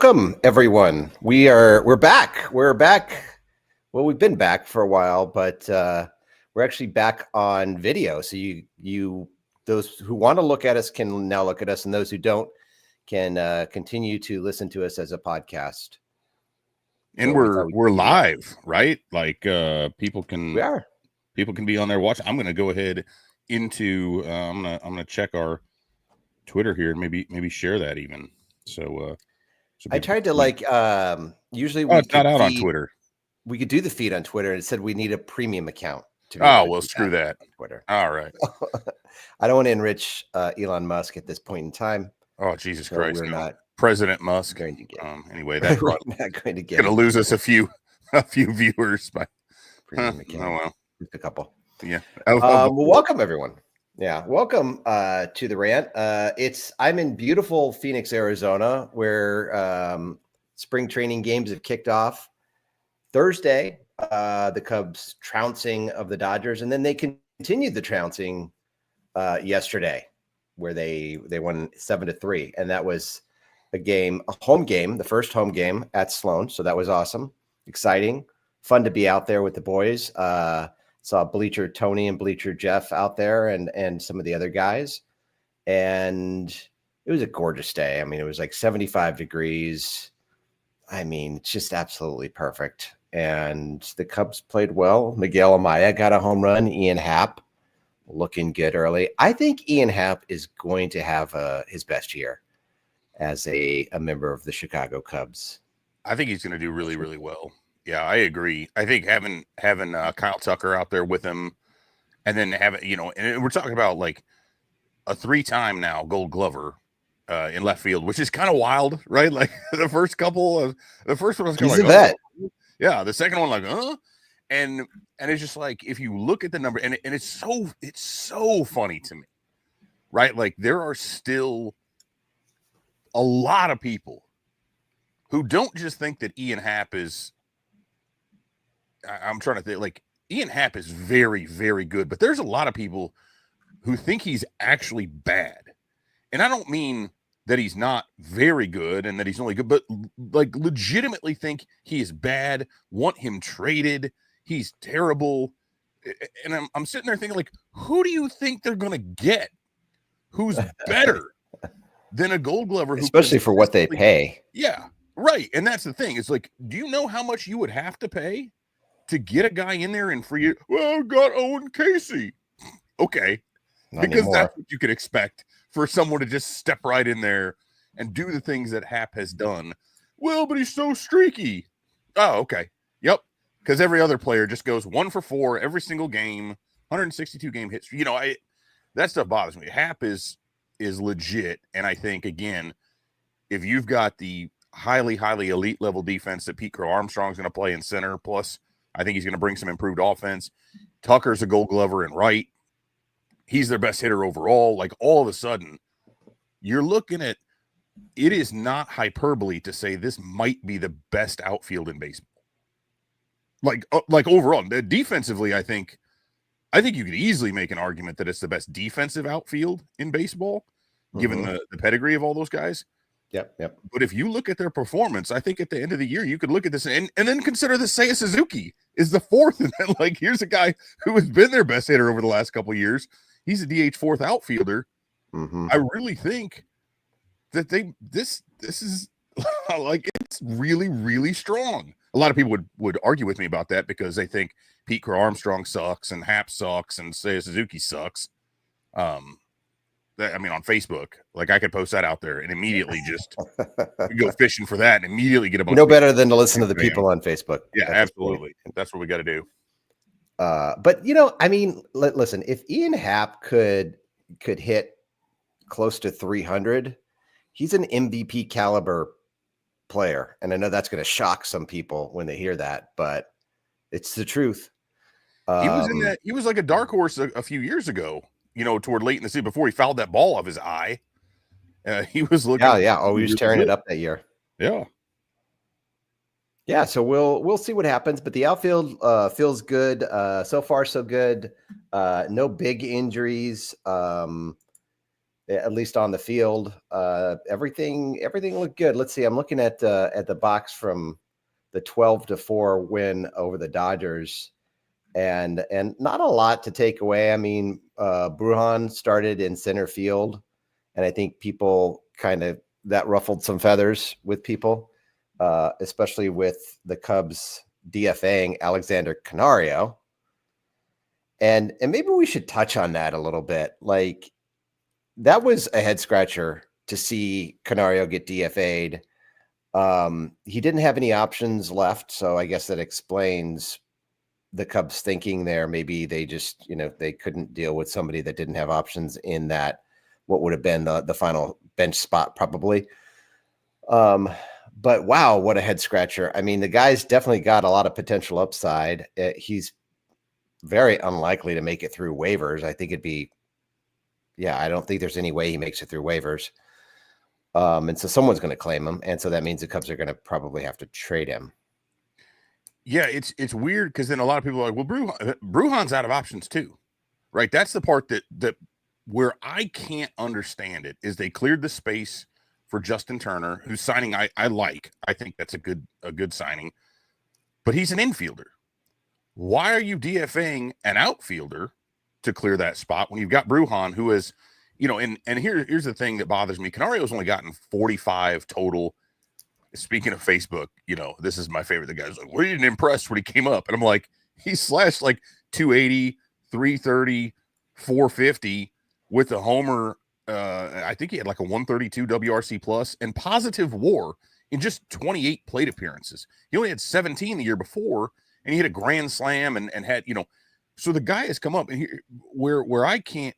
Welcome, everyone. We're back. We're back. Well, we've been back for a while, but we're actually back on video. So you those who want to look at us can now look at us, and those who don't can continue to listen to us as a podcast. And So we're live, right? Like people we are. can be on there watching. I'm gonna go ahead into I'm gonna check our Twitter here and maybe share that even. So I tried to usually it's not out on Twitter. We could do the feed on Twitter, and it said we need a premium account to be well, screw that on Twitter. All right. I don't want to enrich Elon Musk at this point in time. Oh, Jesus Christ. We're not President Musk. going to get anyway, that's we're not going to get gonna lose us a few viewers by premium account. Oh well. Just a couple. Yeah. Well, welcome everyone. Yeah, welcome to the rant. I'm in beautiful Phoenix, Arizona, where spring training games have kicked off Thursday. The Cubs trouncing of the Dodgers, and then they continued the trouncing yesterday, where they won 7-3, and that was a home game, the first home game at Sloan. So that was awesome, exciting, fun to be out there with the boys. Saw Bleacher Tony and Bleacher Jeff out there and some of the other guys. And it was a gorgeous day. I mean, it was like 75 degrees. I mean, it's just absolutely perfect. And the Cubs played well. Miguel Amaya got a home run. Ian Happ looking good early. I think Ian Happ is going to have his best year as a member of the Chicago Cubs. I think he's going to do really, really well. Yeah, I agree. I think having Kyle Tucker out there with him, and then and we're talking about like a 3-time now Gold Glover in left field, which is kind of wild, right? Like the first one was kind of like, vet. Yeah, the second one like, and it's just like if you look at the number, and it's so funny to me, right? Like there are still a lot of people who don't just think that Ian Happ is. I'm trying to think, like Ian Happ is very, very good, but there's a lot of people who think he's actually bad. And I don't mean that he's not very good and that he's only good, but like legitimately think he is bad, want him traded. He's terrible. And I'm sitting there thinking, like, who do you think they're going to get who's better than a Gold Glover? Especially for what they pay. Yeah, right. And that's the thing. It's like, do you know how much you would have to pay to get a guy in there and free it? Well, got Owen Caissie. Okay. Not because anymore. That's what you could expect for someone to just step right in there and do the things that Happ has done. Well, but he's so streaky. Oh, okay. Yep. Because every other player just goes 1 for 4 every single game, 162 game hits. That stuff bothers me. Happ is legit. And I think, again, if you've got the highly, highly elite level defense that Pete Crow Armstrong's going to play in center, plus I think he's going to bring some improved offense. Tucker's a Gold Glover in right. He's their best hitter overall. Like all of a sudden, you're looking at it is not hyperbole to say this might be the best outfield in baseball. Like overall, defensively, I think you could easily make an argument that it's the best defensive outfield in baseball, given the pedigree of all those guys. Yep. But if you look at their performance, I think at the end of the year, you could look at this and then consider that Seiya Suzuki is the fourth. And then, like, here's a guy who has been their best hitter over the last couple of years. He's a DH fourth outfielder. I really think that this is like, it's really, really strong. A lot of people would argue with me about that because they think Pete Crow Armstrong sucks and Happ sucks and Seiya Suzuki sucks. On Facebook, like I could post that out there and immediately just go fishing for that and immediately get a bunch. Better than to listen to the people on Facebook. Yeah, absolutely. That's what we got to do. But listen, if Ian Happ could hit close to 300, he's an MVP caliber player. And I know that's going to shock some people when they hear that, but it's the truth. He was in that. He was like a dark horse a few years ago. Toward late in the season before he fouled that ball off his eye. He was looking. Yeah. Oh, he was tearing it up that year. Yeah. Yeah. So we'll see what happens, but the outfield feels good. So far, so good. No big injuries. at least on the field. Everything looked good. Let's see. I'm looking at the box from the 12-4 win over the Dodgers, and not a lot to take away. I mean, Brujan started in center field, and I think people that ruffled some feathers with people, especially with the Cubs DFAing Alexander Canario. And maybe we should touch on that a little bit. Like, that was a head scratcher to see Canario get DFA'd. He didn't have any options left, so I guess that explains the Cubs thinking there. Maybe they just, they couldn't deal with somebody that didn't have options in that, what would have been the final bench spot probably. But wow, what a head scratcher. I mean, the guy's definitely got a lot of potential upside. He's very unlikely to make it through waivers. I think I don't think there's any way he makes it through waivers. And so someone's going to claim him. And so that means the Cubs are going to probably have to trade him. Yeah, it's weird because then a lot of people are like, well, Brujan's out of options too, right? That's the part that where I can't understand it is they cleared the space for Justin Turner, who's signing I like. I think that's a good signing, but he's an infielder. Why are you DFAing an outfielder to clear that spot when you've got Brujan, who is, and here's the thing that bothers me. Canario's only gotten 45 total. Speaking of Facebook, this is my favorite. The guy's like, we didn't impress when he came up. And I'm like, he slashed like 280, 330, 450 with a homer. I think he had like a 132 WRC plus and positive WAR in just 28 plate appearances. He only had 17 the year before, and he hit a grand slam and had, so the guy has come up, and where I can't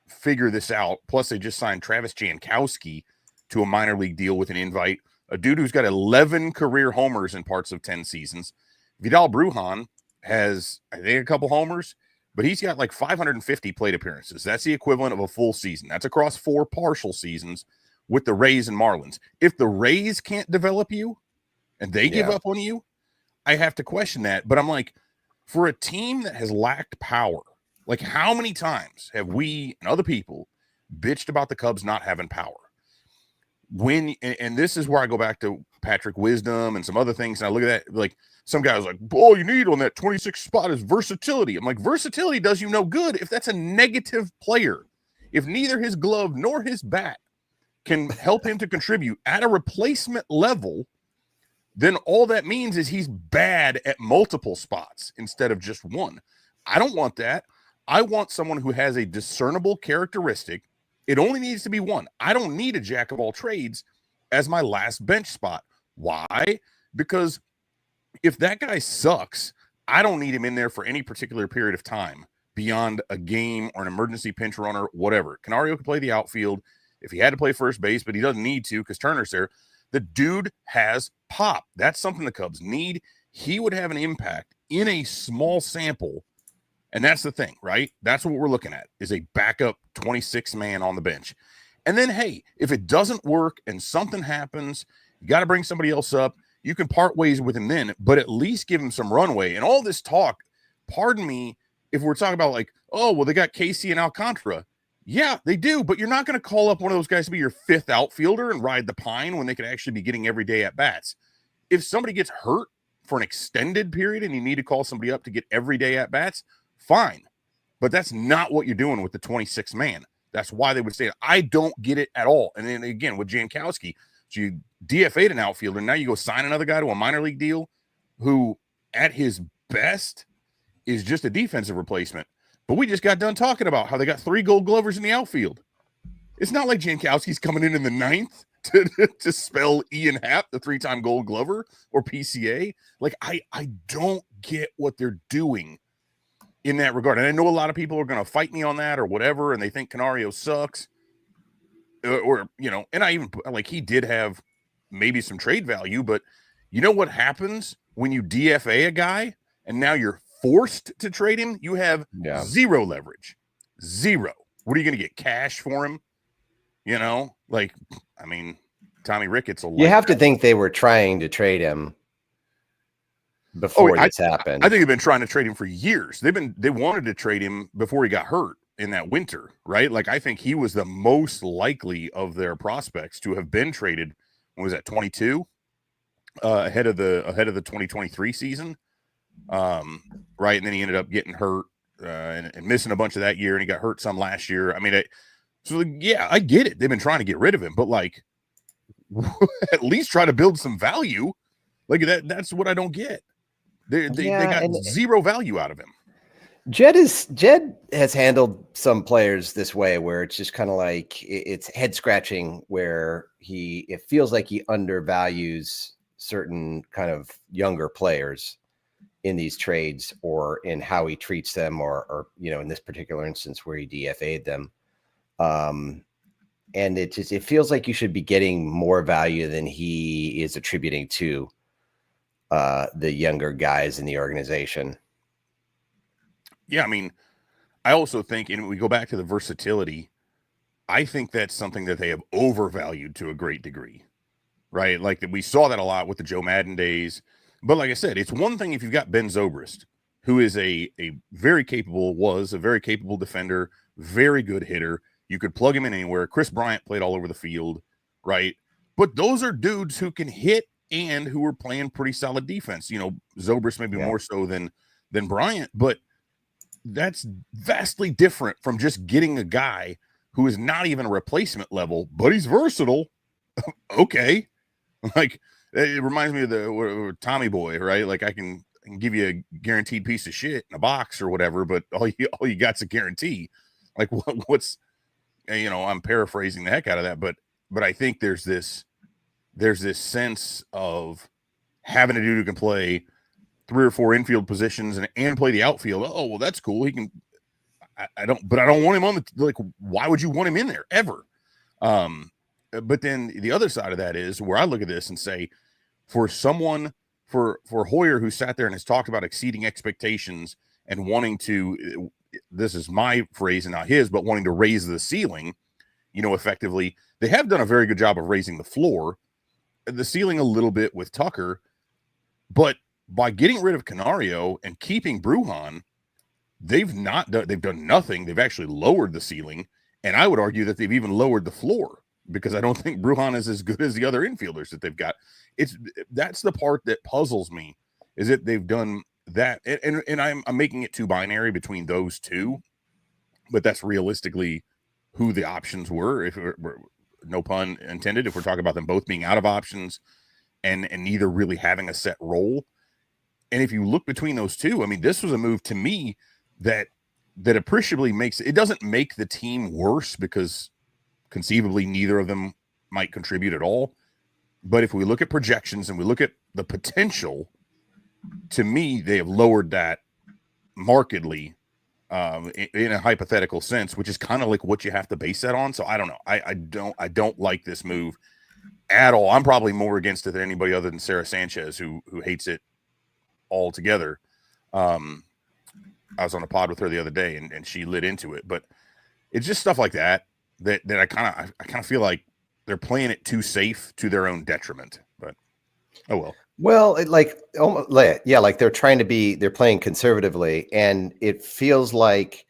figure this out. Plus, they just signed Travis Jankowski to a minor league deal with an invite. A dude who's got 11 career homers in parts of 10 seasons. Vidal Brujan has, I think, a couple homers, but he's got like 550 plate appearances. That's the equivalent of a full season. That's across 4 partial seasons with the Rays and Marlins. If the Rays can't develop you and they give up on you, I have to question that. But I'm like, for a team that has lacked power, like how many times have we and other people bitched about the Cubs not having power? And this is where I go back to Patrick Wisdom and some other things, and I look at that, like some guys like, all you need on that 26 spot is versatility. I'm like, versatility does you no good if that's a negative player. If neither his glove nor his bat can help him to contribute at a replacement level, then all that means is he's bad at multiple spots instead of just one. I don't want that. I want someone who has a discernible characteristic. It only needs to be one. I don't need a jack of all trades as my last bench spot. Why? Because if that guy sucks, I don't need him in there for any particular period of time beyond a game or an emergency pinch runner, whatever. Canario could play the outfield if he had to play first base, but he doesn't need to because Turner's there. The dude has pop. That's something the Cubs need. He would have an impact in a small sample. And that's the thing, right? That's what we're looking at, is a backup 26 man on the bench. And then, hey, if it doesn't work and something happens, you got to bring somebody else up. You can part ways with him then, but at least give him some runway. And all this talk, pardon me, if we're talking about like, oh, well, they got Caissie and Alcantara. Yeah, they do, but you're not going to call up one of those guys to be your 5th outfielder and ride the pine when they could actually be getting everyday at bats. If somebody gets hurt for an extended period and you need to call somebody up to get everyday at bats, fine. But that's not what you're doing with the 26 man. That's why they would say it. I don't get it at all. And then again, with Jankowski, so you DFA'd an outfielder. Now you go sign another guy to a minor league deal who at his best is just a defensive replacement. But we just got done talking about how they got 3 Gold Glovers in the outfield. It's not like Jankowski's coming in the 9th to spell Ian Happ, the 3-time Gold Glover, or PCA. Like, I don't get what they're doing in that regard. And I know a lot of people are going to fight me on that or whatever, and they think Canario sucks. Or, and I even, like, he did have maybe some trade value, but you know what happens when you DFA a guy and now you're forced to trade him? You have zero leverage. Zero. What are you going to get? Cash for him? Like, I mean, Tommy Ricketts will. You have to think they were trying to trade him before this happened. I think they've been trying to trade him for years. They wanted to trade him before he got hurt. winter, right? Like I think he was the most likely of their prospects to have been traded. When was that, 22? Ahead of the 2023 season. Right, and then he ended up getting hurt and missing a bunch of that year, and he got hurt some last year. I mean, so yeah, I get it. They've been trying to get rid of him, but like at least try to build some value. Like that's what I don't get. They got zero value out of him. Jed has handled some players this way where it's just kind of like it's head scratching where it feels like he undervalues certain kind of younger players in these trades or in how he treats them or in this particular instance where he DFA'd them. And it feels like you should be getting more value than he is attributing to the younger guys in the organization. Yeah, I mean, I also think, and we go back to the versatility, I think that's something that they have overvalued to a great degree, right? Like we saw that a lot with the Joe Madden days. But like I said, it's one thing if you've got Ben Zobrist, who is a very capable defender, very good hitter. You could plug him in anywhere. Chris Bryant played all over the field, right? But those are dudes who can hit and who are playing pretty solid defense. Zobrist maybe more so than Bryant, but that's vastly different from just getting a guy who is not even a replacement level, but he's versatile. Okay. Like it reminds me of the Tommy Boy, right? Like I can give you a guaranteed piece of shit in a box or whatever, but all you got's a guarantee. Like what's, I'm paraphrasing the heck out of that, but I think there's this sense of having a dude who can play 3 or 4 infield positions and play the outfield. Oh, well, that's cool. He can. I don't want him on why would you want him in there ever? But then the other side of that is where I look at this and say, for Hoyer, who sat there and has talked about exceeding expectations and wanting to, this is my phrase and not his, but wanting to raise the ceiling, effectively, they have done a very good job of raising the floor, the ceiling a little bit with Tucker, but by getting rid of Canario and keeping Brujan, they've done nothing. They've actually lowered the ceiling, and I would argue that they've even lowered the floor because I don't think Brujan is as good as the other infielders that they've got. That's the part that puzzles me, is that they've done that, and I'm making it too binary between those two, but that's realistically who the options were. If no pun intended, if we're talking about them both being out of options and neither really having a set role. And if you look between those two, I mean, this was a move to me that appreciably it doesn't make the team worse because conceivably neither of them might contribute at all. But if we look at projections and we look at the potential, to me, they have lowered that markedly in a hypothetical sense, which is kind of like what you have to base that on. So I don't know. I don't like this move at all. I'm probably more against it than anybody other than Sarah Sanchez, who hates it altogether. I was on a pod with her the other day and she lit into it, but it's just stuff like that I kind of feel like they're playing it too safe to their own detriment, but oh well. Well, like they're playing conservatively, and it feels like,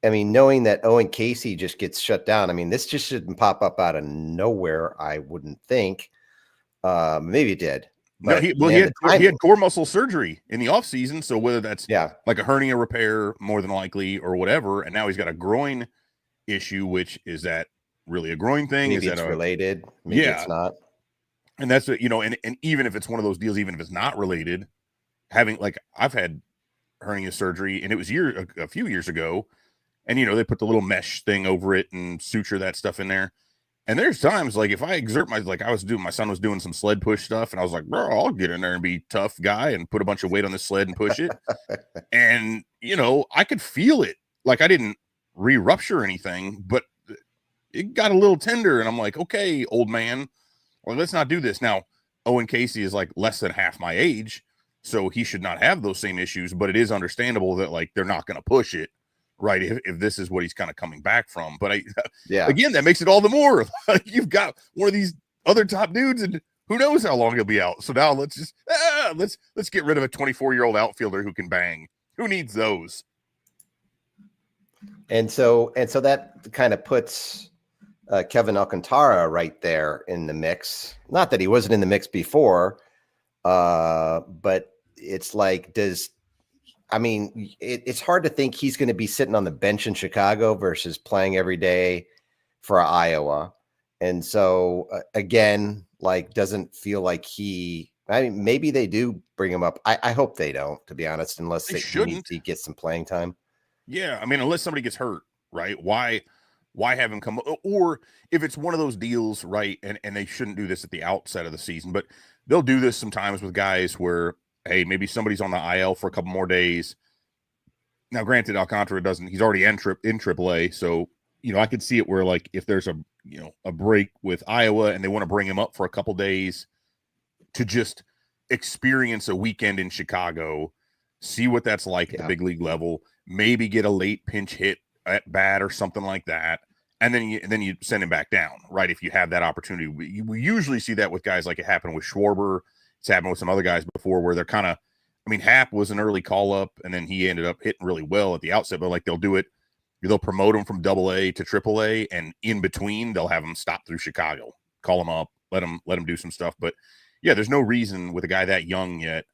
I mean, knowing that Owen Caissie just gets shut down, I mean, this just shouldn't pop up out of nowhere, I wouldn't think. Maybe it did. But no, he had core muscle surgery in the offseason, so whether that's like a hernia repair, more than likely, or whatever, and now he's got a groin issue, which is that really a groin thing? Maybe it's related. Maybe it's not. And that's and even if it's one of those deals, even if it's not related, I've had hernia surgery, and it was a few years ago, and they put the little mesh thing over it and suture that stuff in there. And there's times like if I exert my son was doing some sled push stuff, and I was like, bro, I'll get in there and be tough guy and put a bunch of weight on the sled and push it. And I could feel it. Like I didn't re-rupture anything, but it got a little tender, and I'm like, okay, old man, well, let's not do this. Now, Owen Caissie is like less than half my age, so he should not have those same issues, but it is understandable that like they're not going to push it, right? If this is what he's kind of coming back from. But again, that makes it all the more like you've got one of these other top dudes, and who knows how long he'll be out. So now let's just let's get rid of a 24-year-old outfielder who can bang. Who needs those? And so that kind of puts Kevin Alcantara right there in the mix. Not that he wasn't in the mix before, but it's like, it's hard to think he's going to be sitting on the bench in Chicago versus playing every day for Iowa. And so again, like, doesn't feel like maybe they do bring him up. I hope they don't, to be honest, unless he needs to get some playing time. Yeah. I mean, unless somebody gets hurt, right? Why have him come? Or if it's one of those deals, right? And they shouldn't do this at the outset of the season, but they'll do this sometimes with guys where, hey, maybe somebody's on the IL for a couple more days. Now, granted, Alcantara he's already in AAA. So, I could see it where, like, if there's a break with Iowa and they want to bring him up for a couple days to just experience a weekend in Chicago, see what that's like at the big league level, maybe get a late pinch hit at bat or something like that. And then you send him back down, right? If you have that opportunity. We usually see that with guys, like it happened with Schwarber. It's happened with some other guys before where they're kind of, Happ was an early call up and then he ended up hitting really well at the outset, but like they'll promote him from AA to AAA, and in between they'll have him stop through Chicago, call him up, let him do some stuff. But yeah, there's no reason with a guy that young yet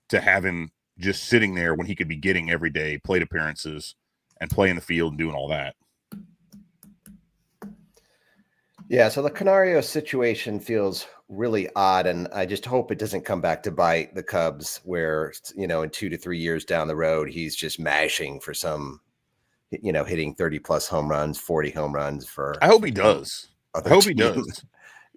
to have him just sitting there when he could be getting every day plate appearances and playing the field and doing all that. Yeah, so the Canario situation feels really odd, and I just hope it doesn't come back to bite the Cubs where, in 2 to 3 years down the road, he's just mashing for some, hitting 30 plus home runs, 40 home runs for. I hope he does. I hope he does.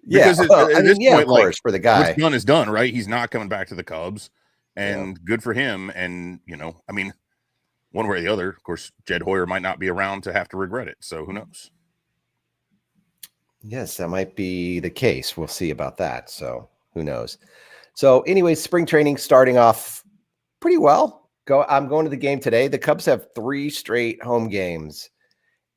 Yeah, because at this point, of course, for the guy, what's done is done, right? He's not coming back to the Cubs, and good for him. And one way or the other, of course, Jed Hoyer might not be around to have to regret it. So who knows? Yes, that might be the case. We'll see about that. So who knows? So anyway, spring training starting off pretty well. I'm going to the game today. The Cubs have 3 straight home games.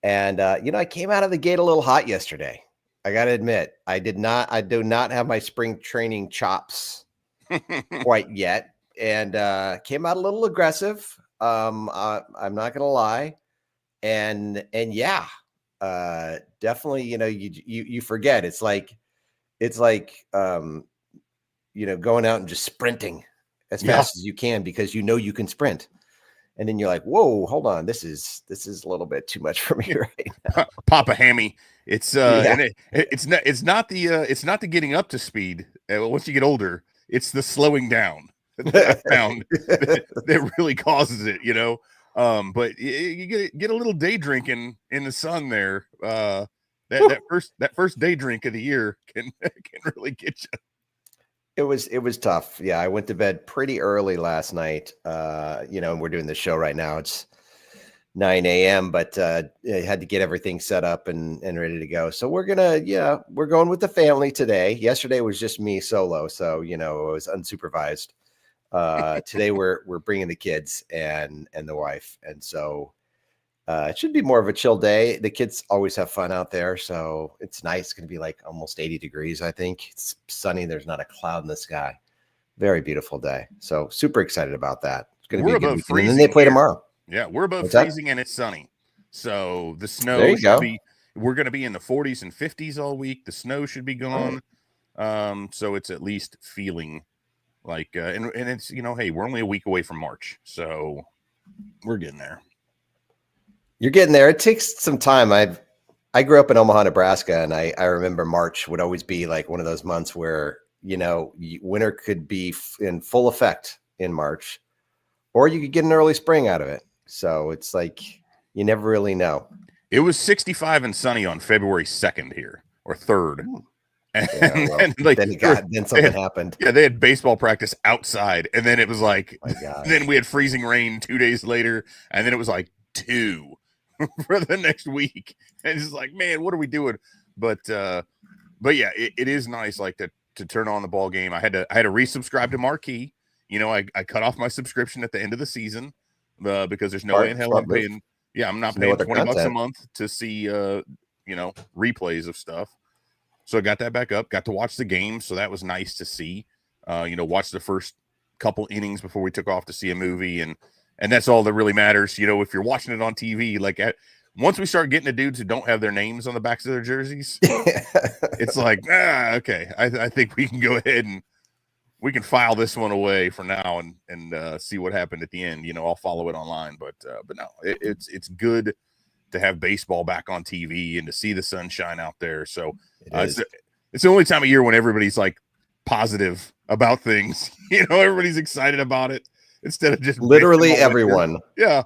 And, I came out of the gate a little hot yesterday. I got to admit, I do not have my spring training chops quite yet, and came out a little aggressive. I'm not going to lie. And yeah, definitely, you forget. It's like, going out and just sprinting as fast as you can because you can sprint. And then you're like, whoa, hold on. This is a little bit too much for me right now. Papa Hammy. It's and it's not the getting up to speed. Once you get older, it's the slowing down that I found that really causes it, But you get a little day drinking in the sun there. That first day drink of the year can really get you. It was tough. Yeah, I went to bed pretty early last night. And we're doing the show right now. It's 9 a.m., but I had to get everything set up and ready to go. So we're going with the family today. Yesterday was just me solo, so it was unsupervised. Today we're bringing the kids and the wife, and so it should be more of a chill day. The kids always have fun out there, so it's nice. It's going to be like almost 80 degrees, I think. It's sunny. There's not a cloud in the sky. Very beautiful day. So super excited about that. It's going to be a good weekend. And then they play tomorrow. Yeah, we're above freezing and it's sunny. So the snow we're going to be in the 40s and 50s all week. The snow should be gone. So it's at least feeling like, and it's, hey, we're only a week away from March. So we're getting there. You're getting there. It takes some time. I grew up in Omaha, Nebraska, and I remember March would always be like one of those months where, winter could be in full effect in March, or you could get an early spring out of it. So it's like, you never really know. It was 65 and sunny on February 2nd here, or 3rd. And then something happened. Yeah, they had baseball practice outside, and then it was like, then we had freezing rain 2 days later, and then it was like 2 for the next week. And it's like, man, what are we doing? But yeah, it is nice, like to turn on the ball game. I had to resubscribe to Marquee. I cut off my subscription at the end of the season because there's no way in hell I'm paying. Yeah, I'm not paying $20 a month to see replays of stuff. So I got that back up, got to watch the game. So that was nice to see, watch the first couple innings before we took off to see a movie. And And that's all that really matters. You know, if you're watching it on TV, like once we start getting the dudes who don't have their names on the backs of their jerseys, it's like, okay, I think we can go ahead and we can file this one away for now and see what happened at the end. You know, I'll follow it online, but no, it's good to have baseball back on TV and to see the sunshine out there. So it's the only time of year when everybody's like positive about things. You know, everybody's excited about it instead of just literally everyone. Yeah.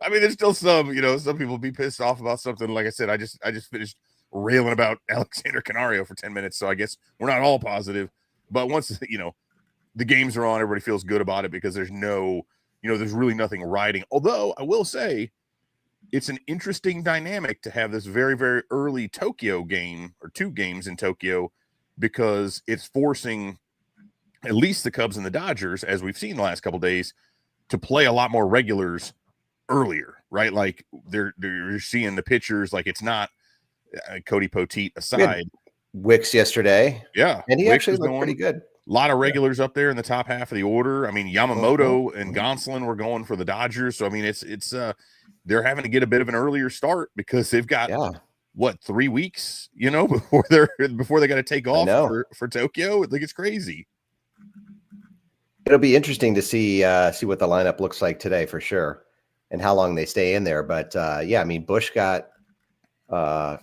I mean, there's still some, you know, some people be pissed off about something. Like I said, I just finished railing about Alexander Canario for 10 minutes. So I guess we're not all positive, but once, you know, the games are on, everybody feels good about it because there's no, you know, there's really nothing riding. Although I will say it's an interesting dynamic to have this very, very early Tokyo game or 2 games in Tokyo, because it's forcing at least the Cubs and the Dodgers, as we've seen the last couple of days, to play a lot more regulars earlier, right? Like they're seeing the pitchers, like it's not Cody Poteet aside. Wicks yesterday. Yeah. And he Wicks actually looked pretty good. A lot of regulars up there in the top half of the order. I mean, Yamamoto and Gonsolin were going for the Dodgers. So, I mean, it's they're having to get a bit of an earlier start because they've got what, 3 weeks, you know, before they got to take off for Tokyo. Like, it's crazy. It'll be interesting to see what the lineup looks like today for sure, and how long they stay in there. But yeah, I mean, Bush got on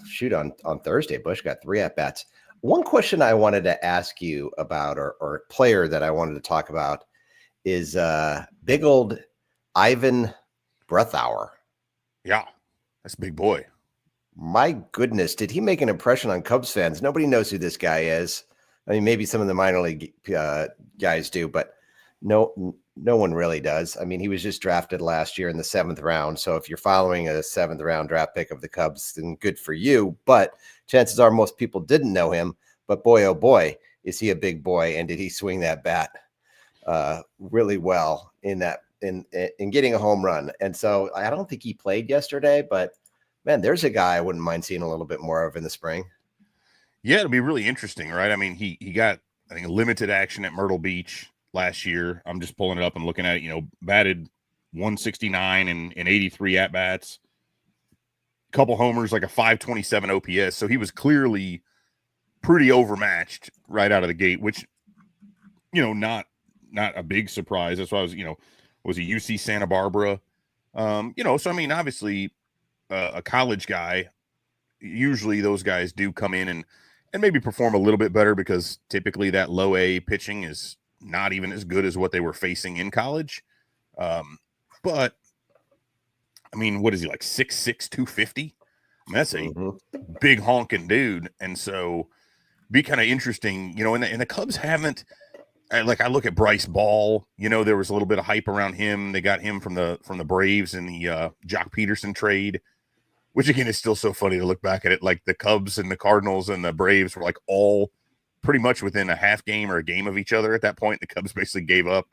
Thursday. Bush got 3 at bats. One question I wanted to ask you about, or player that I wanted to talk about, is big old Ivan Breathauer. Yeah, that's a big boy. My goodness, did he make an impression on Cubs fans? Nobody knows who this guy is. I mean, maybe some of the minor league guys do, but no one really does. I mean, he was just drafted last year in the 7th round. So if you're following a 7th round draft pick of the Cubs, then good for you. But chances are most people didn't know him. But boy, oh boy, is he a big boy. And did he swing that bat really well in getting a home run. And so I don't think he played yesterday, but man, there's a guy I wouldn't mind seeing a little bit more of in the spring. Yeah, it'll be really interesting, right? I mean, he got, I think, limited action at Myrtle Beach last year. I'm just pulling it up and looking at it, you know, batted 169 and 83 at-bats, a couple homers, like a 527 OPS. So he was clearly pretty overmatched right out of the gate, which, you know, not a big surprise. That's why I was, you know, was a UC Santa Barbara. You know, so I mean, obviously a college guy, usually those guys do come in and maybe perform a little bit better because typically that low A pitching is not even as good as what they were facing in college. But I mean, what is he, like 6'6", 250? I mean, that's a big honking dude. And so be kind of interesting, you know, and the Cubs haven't, like, I look at Bryce Ball, you know, there was a little bit of hype around him. They got him from the Braves in the Jock Peterson trade, which again is still so funny to look back at it. Like the Cubs and the Cardinals and the Braves were like all pretty much within a half game or a game of each other at that point. The Cubs basically gave up,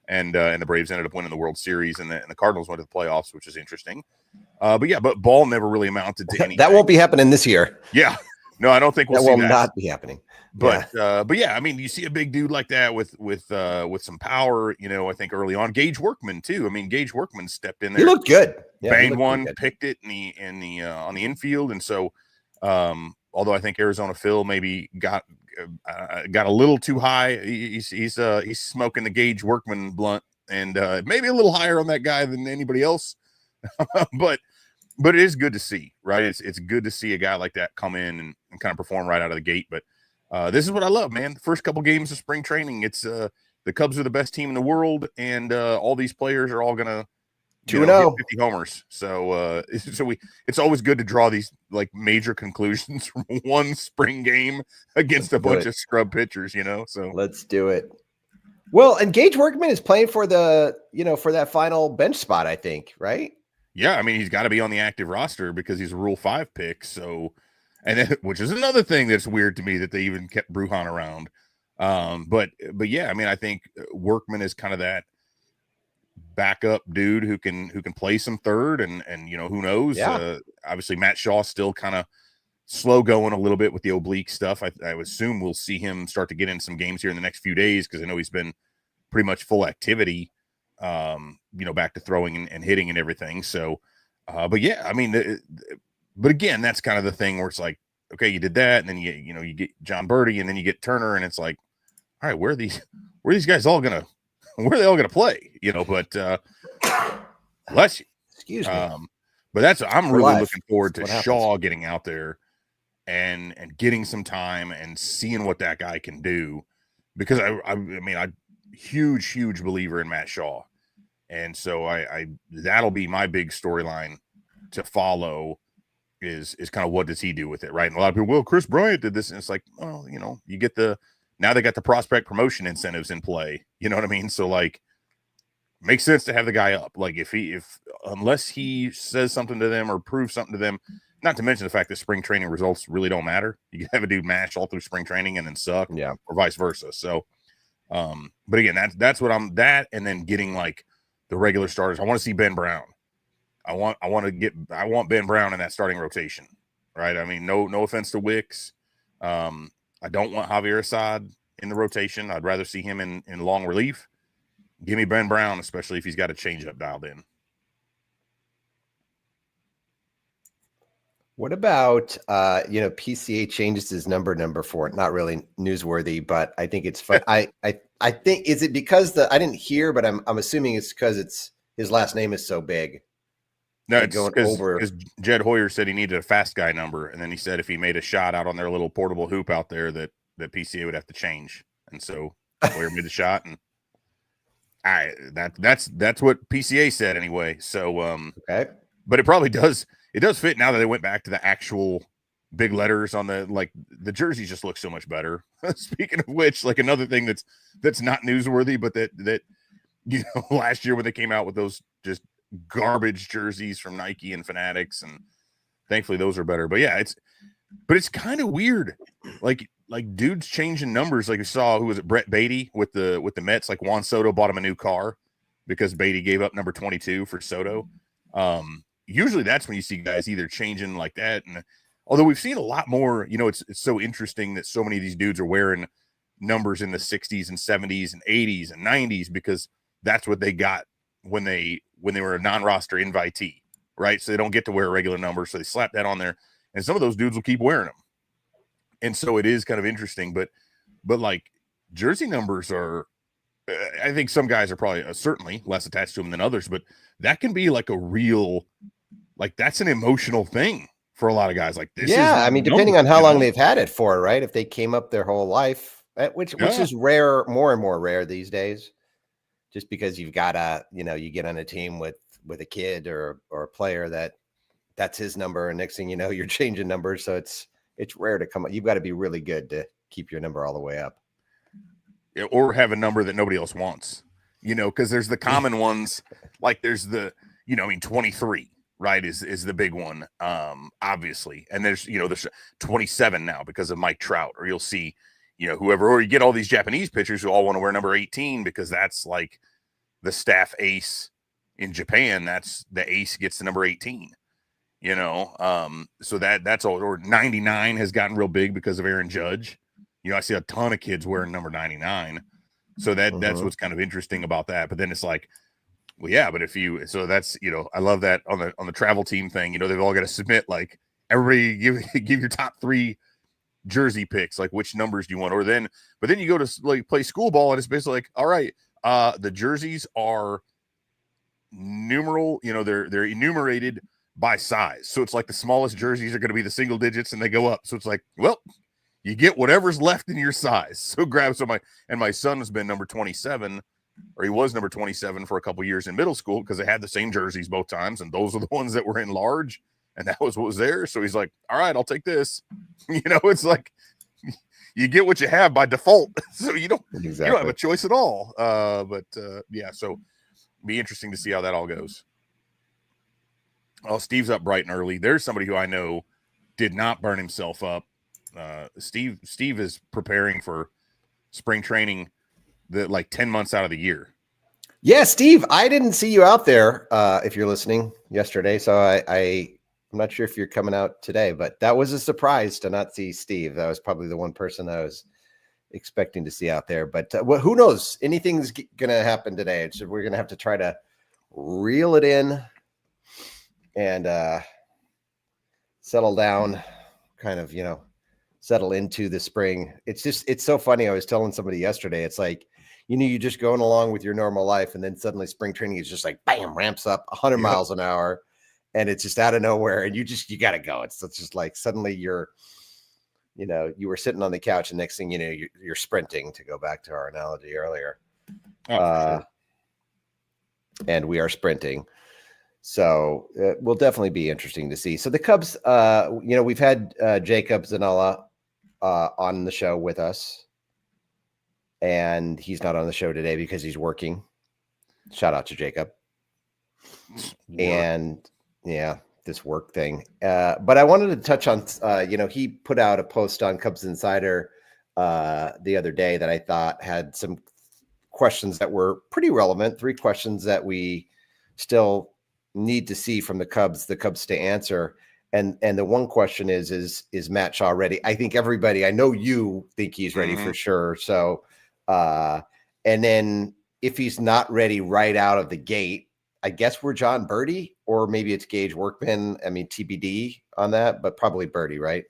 and the Braves ended up winning the World Series, and the Cardinals went to the playoffs, which is interesting. But Ball never really amounted to anything. That won't be happening this year. Yeah, no, I don't think we'll see that. Will not be happening. But yeah, I mean, you see a big dude like that with some power, you know, I think early on. Gage Workman too. I mean, Gage Workman stepped in there. He looked good. Yeah, banged one, picked it on the infield. And so although I think Arizona Phil maybe got a little too high, he's smoking the Gage Workman blunt, and maybe a little higher on that guy than anybody else. but it is good to see, right? It's good to see a guy like that come in and kind of perform right out of the gate. But this is what I love, man. The first couple games of spring training, it's the Cubs are the best team in the world, and all these players are all gonna 2-0, 50 homers. So it's always good to draw these like major conclusions from one spring game against a bunch of scrub pitchers, you know. So let's do it. Well, and Gage Workman is playing for for that final bench spot, I think, right? Yeah, I mean, he's got to be on the active roster because he's a Rule 5 pick. So, and then, which is another thing that's weird to me that they even kept Brujan around. But yeah, I mean, I think Workman is kind of that backup dude who can play some third, and you know, who knows? Yeah. Obviously, Matt Shaw's still kind of slow going a little bit with the oblique stuff. I would assume we'll see him start to get in some games here in the next few days because I know he's been pretty much full activity back to throwing and hitting and everything. So, but yeah, I mean, but again, that's kind of the thing where it's like, okay, you did that, and then you get John Birdie, and then you get Turner, and it's like, all right, where are these guys all gonna, where are they all gonna play? But bless you. Excuse me. But I'm We're really live. looking forward That's to what Shaw happens. getting out there and getting some time and seeing what that guy can do, because I mean, I'm huge believer in Matt Shaw, and so I that'll be my big storyline to follow is kind of what does he do with it, right? And a lot of people, well, Chris Bryant did this, and it's like, well, you get now they got the prospect promotion incentives in play, you know what I mean? So like, makes sense to have the guy up. Like if unless he says something to them or proves something to them, not to mention the fact that spring training results really don't matter. You can have a dude mash all through spring training and then suck, or vice versa. So, but again, that's what and then getting like the regular starters. I want to see Ben Brown. I want Ben Brown in that starting rotation, right? I mean, no offense to Wicks. I don't want Javier Assad in the rotation. I'd rather see him in long relief. Give me Ben Brown, especially if he's got a changeup dialed in. What about PCA changes his number 4? Not really newsworthy, but I think it's fun. I think, is it because I didn't hear, but I'm assuming it's because his last name is so big. No, it's because Jed Hoyer said he needed a fast guy number, and then he said if he made a shot out on their little portable hoop out there that PCA would have to change, and so Hoyer made the shot, and that's what PCA said anyway. So okay, but it probably does. It does fit now that they went back to the actual big letters on the jerseys just look so much better. Speaking of which, like another thing that's not newsworthy, but that last year when they came out with those just garbage jerseys from Nike and Fanatics, and thankfully those are better. But yeah, it's kind of weird. Like dudes changing numbers. Like we saw, who was it? Brett Beatty with the Mets. Like Juan Soto bought him a new car because Beatty gave up number 22 for Soto. Usually that's when you see guys either changing like that. And although we've seen a lot more, it's so interesting that so many of these dudes are wearing numbers in the 60s and 70s and 80s and 90s, because that's what they got when they were a non-roster invitee, right? So they don't get to wear a regular number, so they slap that on there, and some of those dudes will keep wearing them. And so it is kind of interesting, but like jersey numbers are, I think some guys are probably certainly less attached to them than others, but that can be like a real, like that's an emotional thing for a lot of guys. Like this, I mean, depending on how long they've had it for, right? If they came up their whole life, which is rare, more and more rare these days, just because you've got you get on a team with a kid or a player that's his number, and next thing you know, you're changing numbers. So it's rare to come up. You've got to be really good to keep your number all the way up. Yeah, or have a number that nobody else wants, because there's the common ones, like there's the, 23, right, is the big one, obviously. And there's 27 now because of Mike Trout, or you'll see, whoever, or you get all these Japanese pitchers who all want to wear number 18 because that's like the staff ace in Japan. That's the ace gets the number 18, so that's all. Or 99 has gotten real big because of Aaron Judge. I see a ton of kids wearing number 99. So that's what's kind of interesting about that. But then it's like, well, yeah, but so that's, I love that on the travel team thing, they've all got to submit, like, everybody give your top 3 jersey picks, like which numbers do you want? But then you go to like play school ball, and it's basically like, all right, the jerseys are numeral, they're enumerated by size. So it's like the smallest jerseys are going to be the single digits, and they go up. So it's like, well, you get whatever's left in your size. So my son has been number 27, or he was number 27 for a couple years in middle school, because they had the same jerseys both times, and those are the ones that were in large, and that was what was there. So he's like, all right, I'll take this. It's like you get what you have by default. So you don't have a choice at all. Yeah, so be interesting to see how that all goes. Oh, Steve's up bright and early. There's somebody who I know did not burn himself up. Steve is preparing for spring training like 10 months out of the year. Yeah, Steve, I didn't see you out there if you're listening yesterday. So I'm not sure if you're coming out today, but that was a surprise to not see Steve. That was probably the one person I was expecting to see out there. But who knows? Anything's going to happen today. So we're going to have to try to reel it in and settle down, kind of, settle into the spring. It's so funny. I was telling somebody yesterday, it's like, you're just going along with your normal life, and then suddenly spring training is just like, bam, ramps up 100 miles an hour, and it's just out of nowhere, and you got to go. It's just like suddenly you were sitting on the couch, and next thing you know, you're sprinting, to go back to our analogy earlier. Oh, for sure. And we are sprinting. So it will definitely be interesting to see. So the Cubs, we've had Jacob Zanella on the show with us, and he's not on the show today because he's working. Shout out to Jacob. And this work thing. But I wanted to touch on, he put out a post on Cubs Insider the other day that I thought had some questions that were pretty relevant. 3 questions that we still need to see from the Cubs to answer. And the one question is Matt Shaw ready? I think I know you think he's ready for sure. So, and then if he's not ready right out of the gate, I guess we're John Birdie, or maybe it's Gage Workman. I mean, TBD on that, but probably Birdie, right?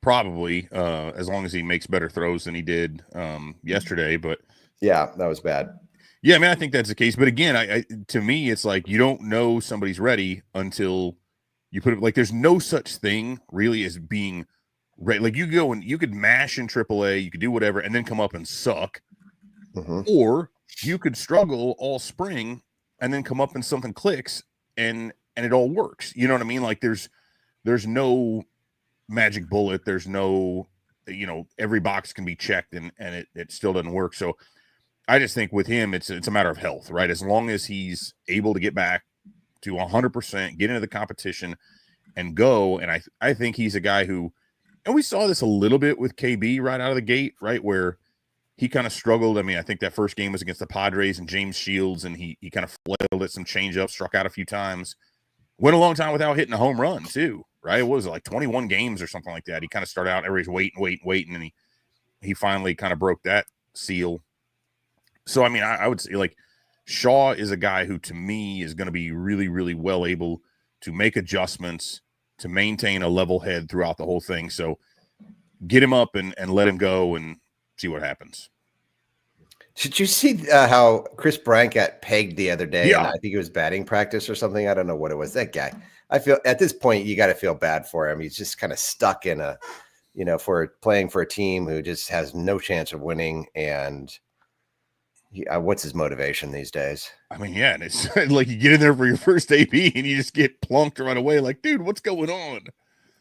Probably, as long as he makes better throws than he did yesterday. But yeah, that was bad. Yeah, I mean, I think that's the case. But again, to me, it's like you don't know somebody's ready until you put it. Like, there's no such thing really as being ready. Like, you go and you could mash in AAA, you could do whatever, and then come up and suck, or you could struggle all spring and then come up and something clicks and it all works. You know what I mean? Like, there's no magic bullet. There's no, every box can be checked and it still doesn't work. So I just think with him, it's a matter of health, right? As long as he's able to get back to 100%, get into the competition and go. And I think he's a guy who, and we saw this a little bit with KB right out of the gate, right? Where he kind of struggled. I mean, I think that first game was against the Padres and James Shields, and he kind of flailed at some changeups, struck out a few times, went a long time without hitting a home run too, right? What was it, like 21 games or something like that? He kind of started out, everybody's waiting, and he finally kind of broke that seal. So, I mean, I would say, like, Shaw is a guy who, to me, is going to be really, really well able to make adjustments, to maintain a level head throughout the whole thing. So get him up and let him go and see what happens. Did you see how Chris Bryant got pegged the other day? Yeah. And I think it was batting practice or something. I don't know what it was. That guy, I feel at this point, you got to feel bad for him. He's just kind of stuck in for playing for a team who just has no chance of winning. And what's his motivation these days? I mean, yeah, and it's like you get in there for your first AB and you just get plunked right away. Like, dude, what's going on?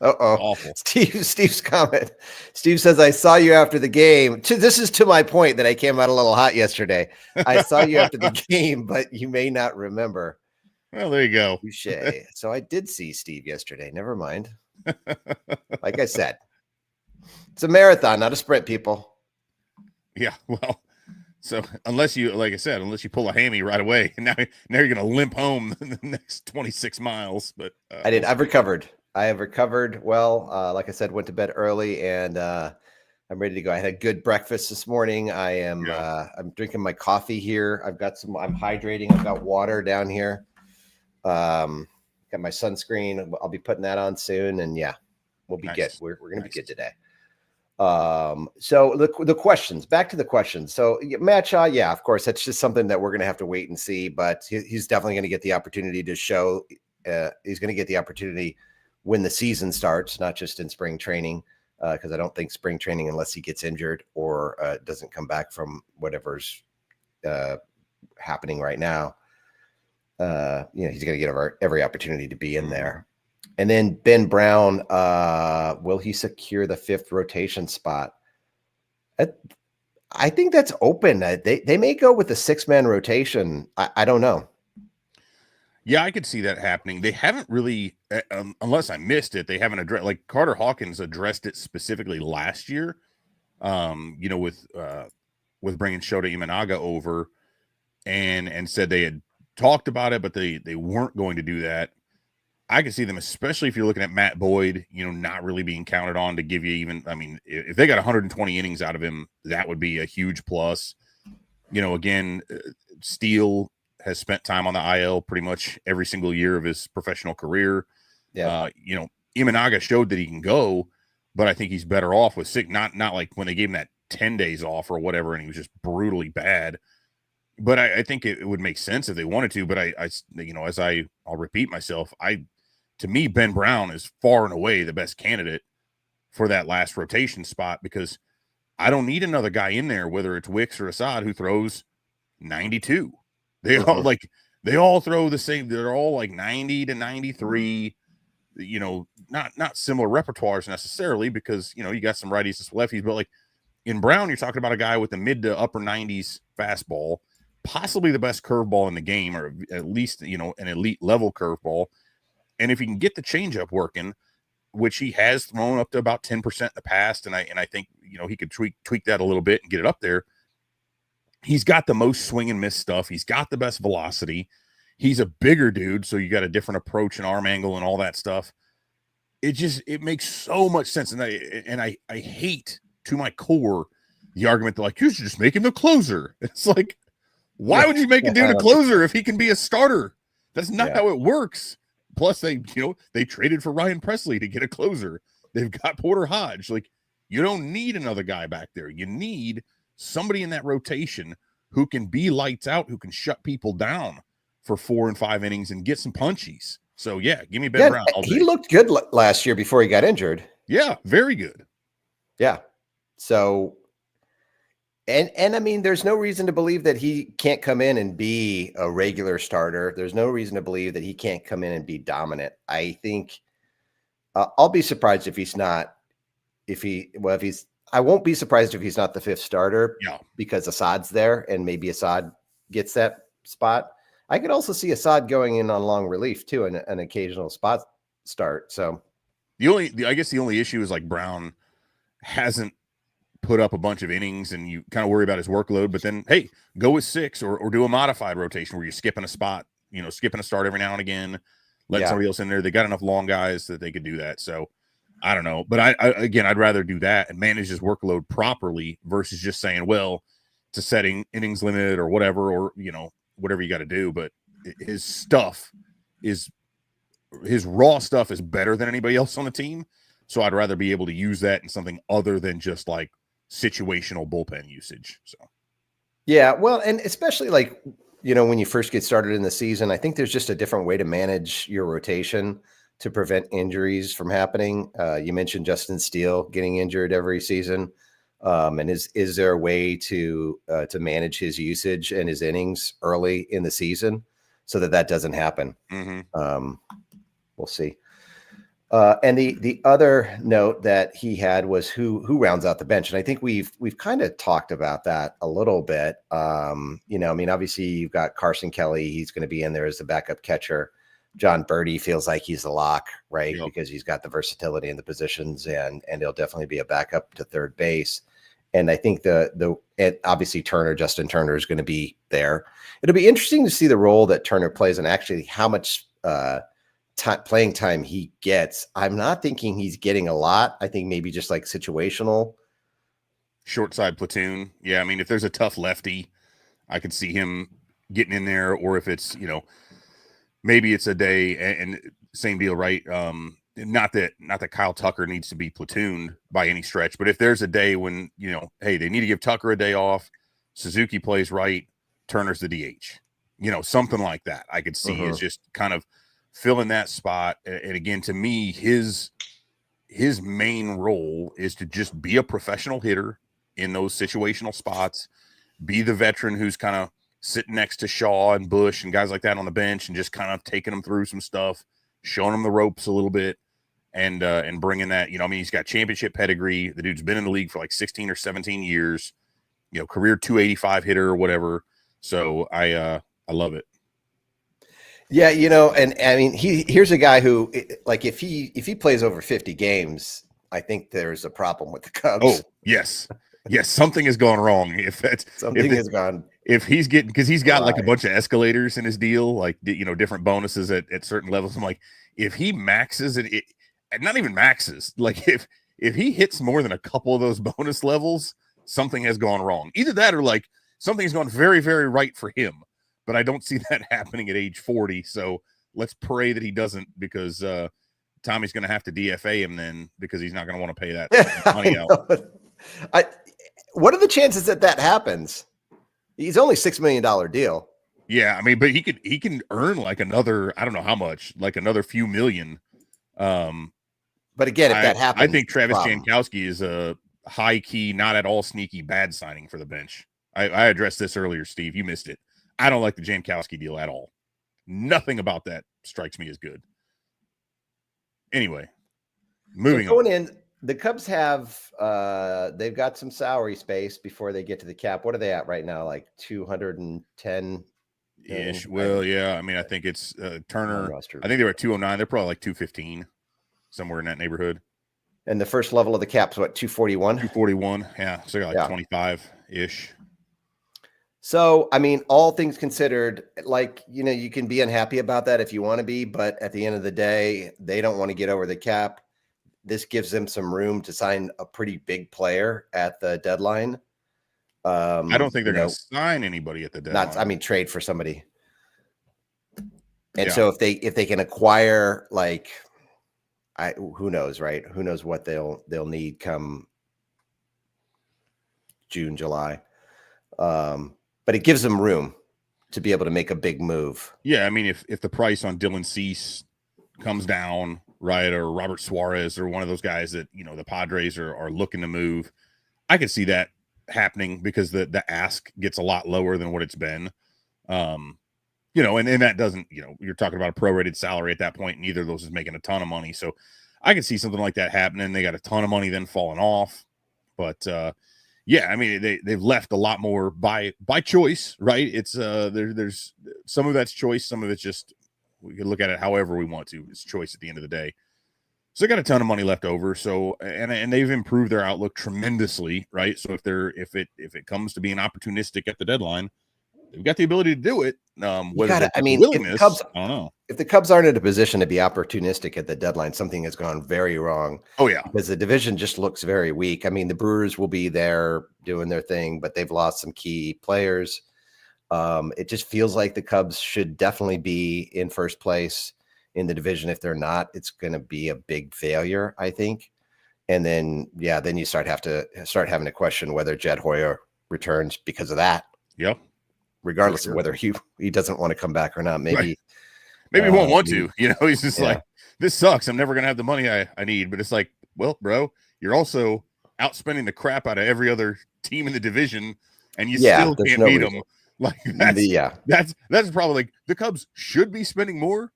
Awful. Steve's comment. Steve says, I saw you after the game. This is to my point that I came out a little hot yesterday. I saw you after the game, but you may not remember. Well, there you go. Touché. So I did see Steve yesterday. Never mind. Like I said, it's a marathon, not a sprint, people. Yeah, well, so unless you, like I said, unless you pull a hammy right away, and now you're going to limp home the next 26 miles. But I did. I've recovered. I have recovered well. Like I said, went to bed early, and I'm ready to go. I had a good breakfast this morning. I'm drinking my coffee here. I'm hydrating. I've got water down here. Got my sunscreen. I'll be putting that on soon, and we'll be good. We're going to be good today. So the questions, back to the questions. So Matt Shaw, of course, that's just something that we're going to have to wait and see, but he's definitely going to get the opportunity to show. He's going to get the opportunity when the season starts, not just in spring training, because I don't think spring training, unless he gets injured or doesn't come back from whatever's happening right now, he's going to get every opportunity to be in there. And then Ben Brown, will he secure the 5th rotation spot? I think that's open. They may go with the 6-man rotation. I don't know. Yeah, I could see that happening. They haven't really, unless I missed it, they haven't addressed, like Carter Hawkins addressed it specifically last year, with bringing Shota Imanaga over and said they had talked about it, but they weren't going to do that. I can see them, especially if you're looking at Matt Boyd, not really being counted on to give you even, I mean, if they got 120 innings out of him, that would be a huge plus. Again, Steele has spent time on the IL pretty much every single year of his professional career. Yeah. Imanaga showed that he can go, but I think he's better off with sick. Not like when they gave him that 10 days off or whatever, and he was just brutally bad. But I think it would make sense if they wanted to. But I'll repeat myself. To me, Ben Brown is far and away the best candidate for that last rotation spot, because I don't need another guy in there, whether it's Wicks or Assad, who throws 92. They all throw the same. They're all like 90 to 93. Not similar repertoires necessarily, because you got some righties and some lefties, but like in Brown, you're talking about a guy with the mid to upper 90s fastball, possibly the best curveball in the game, or at least an elite level curveball. And if he can get the changeup working, which he has thrown up to about 10% in the past, and I think he could tweak that a little bit and get it up there. He's got the most swing and miss stuff. He's got the best velocity. He's a bigger dude, so you got a different approach and arm angle and all that stuff. It makes so much sense, and I hate to my core the argument that, like, you should just make him the closer. It's like, why would you make a dude a closer if he can be a starter? That's not how it works. Plus, they traded for Ryan Presley to get a closer. They've got Porter Hodge. Like, you don't need another guy back there. You need somebody in that rotation who can be lights out, who can shut people down for 4 and 5 innings and get some punchies. So, give me Ben Brown all day. He looked good last year before he got injured. Yeah, very good. Yeah. So, and I mean, there's no reason to believe that he can't come in and be a regular starter. There's no reason to believe that he can't come in and be dominant. I think I'll be surprised if he's not. I won't be surprised if he's not the 5th starter. Yeah, because Assad's there, and maybe Assad gets that spot. I could also see Assad going in on long relief too, and an occasional spot start. So I guess the only issue is, like, Brown hasn't put up a bunch of innings, and you kind of worry about his workload. But then, hey, go with 6 or do a modified rotation where you're skipping a spot, skipping a start every now and again, let somebody else in there. They got enough long guys that they could do that. So I don't know, but I'd rather do that and manage his workload properly versus just saying, well, it's a setting innings limit or whatever, or whatever you got to do. But his raw stuff is better than anybody else on the team. So I'd rather be able to use that in something other than just like situational bullpen usage. So, yeah, well, and especially like, when you first get started in the season, I think there's just a different way to manage your rotation to prevent injuries from happening. You mentioned Justin Steele getting injured every season. And is there a way to manage his usage and his innings early in the season so that doesn't happen? Mm-hmm. We'll see. And the other note that he had was who rounds out the bench, and I think we've kind of talked about that a little bit. I mean, obviously you've got Carson Kelly; he's going to be in there as the backup catcher. John Birdie feels like he's a lock, right? Yep. Because he's got the versatility in the positions, and he'll definitely be a backup to third base. And I think obviously Justin Turner is going to be there. It'll be interesting to see the role that Turner plays and actually how much playing time he gets. I'm not thinking he's getting a lot. I think maybe just like situational. Short side platoon. Yeah, I mean, if there's a tough lefty, I could see him getting in there, or if it's, maybe it's a day and same deal, right? Not that Kyle Tucker needs to be platooned by any stretch, but if there's a day when, hey, they need to give Tucker a day off, Suzuki plays right, Turner's the DH, something like that. I could see is just kind of filling that spot. And again, to me, his main role is to just be a professional hitter in those situational spots, be the veteran who's kind of sitting next to Shaw and Bush and guys like that on the bench and just kind of taking them through some stuff, showing them the ropes a little bit, and bringing that, he's got championship pedigree. The dude's been in the league for like 16 or 17 years, career 285 hitter or whatever. So I love it. Yeah, and I mean, here's a guy who, like, if he plays over 50 games, I think there's a problem with the Cubs. Oh, yes, something has gone wrong. If something has gone if he's getting, because he's got like a Right. bunch of escalators in his deal, like different bonuses at certain levels. I'm like, if he maxes it, and not even maxes, like if he hits more than a couple of those bonus levels, something has gone wrong. Either that or like something's gone very, very right for him. But I don't see that happening at age 40. So let's pray that he doesn't, because Tommy's going to have to DFA him then, because he's not going to want to pay that money out. What are the chances that happens? He's only $6 million deal. Yeah, I mean, but he can earn like another, I don't know how much, like another few million. But again, if that happens, I think Travis Jankowski is a high key, not at all sneaky bad signing for the bench. I addressed this earlier, Steve. You missed it. I don't like the Jankowski deal at all. Nothing about that strikes me as good. Anyway, moving on. Going in, the Cubs have they've got some salary space before they get to the cap. What are they at right now? Like 210 ish. Well, yeah. I mean, I think it's Turner. I think they were at 209. They're probably like 215, somewhere in that neighborhood. And the first level of the cap's what, 241? 241. Yeah. So like 25 ish. So, I mean, all things considered, like, you can be unhappy about that if you want to be, but at the end of the day, they don't want to get over the cap. This gives them some room to sign a pretty big player at the deadline. I don't think they're going to sign anybody at the deadline. Trade for somebody. And so if they can acquire, like, who knows, right? Who knows what they'll need come June, July. But it gives them room to be able to make a big move. Yeah, I mean, if the price on Dylan Cease comes down, right, or Robert Suarez or one of those guys that the Padres are looking to move, I could see that happening, because the ask gets a lot lower than what it's been. And that doesn't, you're talking about a prorated salary at that point. Neither of those is making a ton of money, so I could see something like that happening. They got a ton of money then falling off, but yeah, I mean, they've left a lot more by choice, right? It's there's some of that's choice, some of it's just, we can look at it however we want to. It's choice at the end of the day. So they got a ton of money left over. So and they've improved their outlook tremendously, right? So if it comes to being opportunistic at the deadline, they've got the ability to do it. Willingness, I don't know. If the Cubs aren't in a position to be opportunistic at the deadline, something has gone very wrong. Oh yeah, because the division just looks very weak. I mean, the Brewers will be there doing their thing, but they've lost some key players. It just feels like the Cubs should definitely be in first place in the division. If they're not, it's going to be a big failure, I think. And then, then you start having to question whether Jed Hoyer returns because of that. Yep. Regardless of whether he doesn't want to come back or not. Maybe he won't want to. He's just like, this sucks. I'm never going to have the money I need. But it's like, well, bro, you're also outspending the crap out of every other team in the division, and you still can't beat them. Like that's probably, like, the Cubs should be spending more,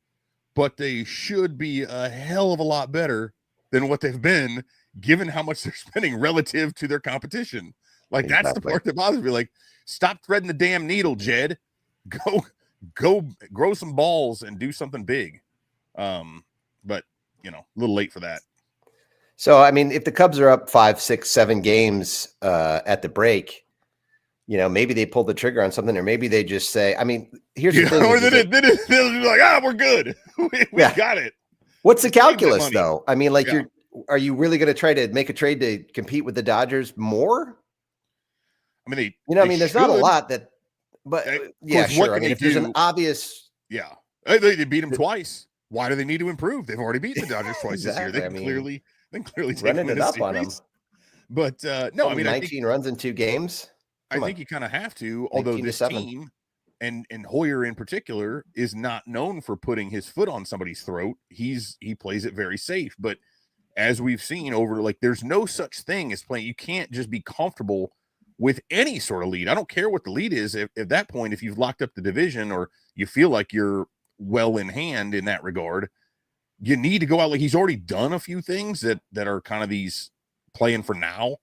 but they should be a hell of a lot better than what they've been, given how much they're spending relative to their competition. Like, that's the part that bothers me. Like, stop threading the damn needle, Jed. Go grow some balls and do something big. But a little late for that. So, I mean, if the Cubs are up 5, 6, 7 games at the break, maybe they pull the trigger on something, or maybe they just say, I mean, here's the thing. Or they'll be like, we're good. we got it. What's the calculus, though? I mean, like, are you really going to try to make a trade to compete with the Dodgers more? I mean, there's not a lot that, but sure. I mean, if there's an obvious, they beat them twice. Why do they need to improve? They've already beaten the Dodgers twice this year. They can clearly take running it up on them. But no, I mean, 19 runs in 2 games. I think you kind of have to. Although this team and Hoyer in particular is not known for putting his foot on somebody's throat. He plays it very safe. But as we've seen over, like, there's no such thing as playing. You can't just be comfortable with any sort of lead. I don't care what the lead is. At that point, if you've locked up the division or you feel like you're well in hand in that regard, you need to go out. Like, he's already done a few things that are kind of these playing for now.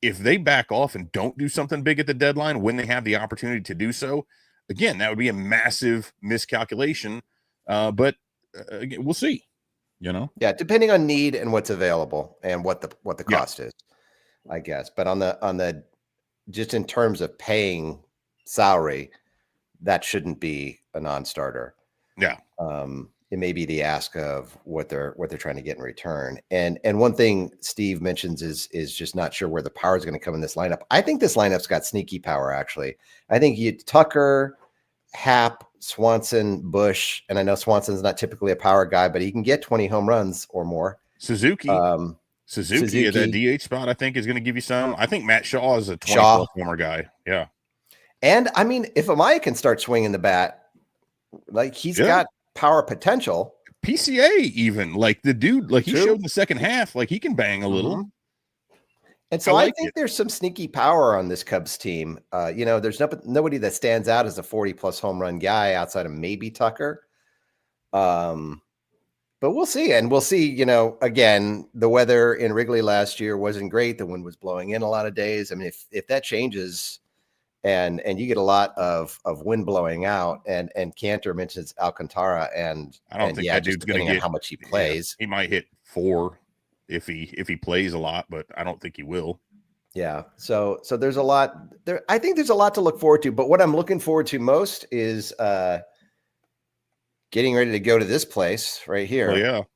If they back off and don't do something big at the deadline when they have the opportunity to do so, again, that would be a massive miscalculation. But again, we'll see. Yeah, depending on need and what's available and what the cost is, I guess. But on the just in terms of paying salary, that shouldn't be a non-starter. Yeah. It may be the ask of what they're trying to get in return. And one thing Steve mentions is just not sure where the power is going to come in this lineup. I think this lineup's got sneaky power, actually. I think Tucker, Happ, Swanson, Bush, and I know Swanson's not typically a power guy, but he can get 20 home runs or more. Suzuki at that DH spot, I think, is going to give you some. I think Matt Shaw is a 20-plus homer guy. Yeah. And, I mean, if Amaya can start swinging the bat, like he's got power potential. PCA even, like the dude, like he showed in the second half, like he can bang a little. And so I think there's some sneaky power on this Cubs team. There's nobody that stands out as a 40-plus home run guy outside of maybe Tucker. But we'll see. And we'll see, again, the weather in Wrigley last year wasn't great. The wind was blowing in a lot of days. I mean, if that changes and you get a lot of wind blowing out, and Cantor mentions Alcantara, and I don't think that dude's going to get how much he plays. He might hit 4 if he plays a lot, but I don't think he will. Yeah. So there's a lot there. I think there's a lot to look forward to, but what I'm looking forward to most is getting ready to go to this place right here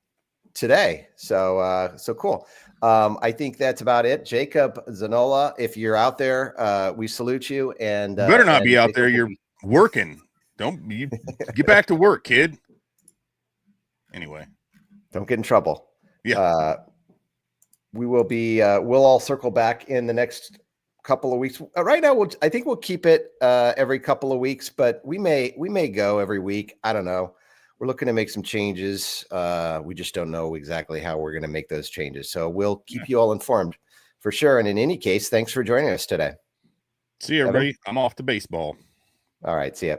today. So cool. I think that's about it. Jacob Zanola, if you're out there, we salute you. And you better not be out there. You're working. You get back to work, kid. Anyway, don't get in trouble. Yeah. We will be, we'll all circle back in the next couple of weeks. Right now, I think we'll keep it every couple of weeks, but we may go every week. I don't know. We're looking to make some changes. We just don't know exactly how we're going to make those changes. So we'll keep you all informed for sure. And in any case, thanks for joining us today. See you, everybody. I'm off to baseball. All right. See ya.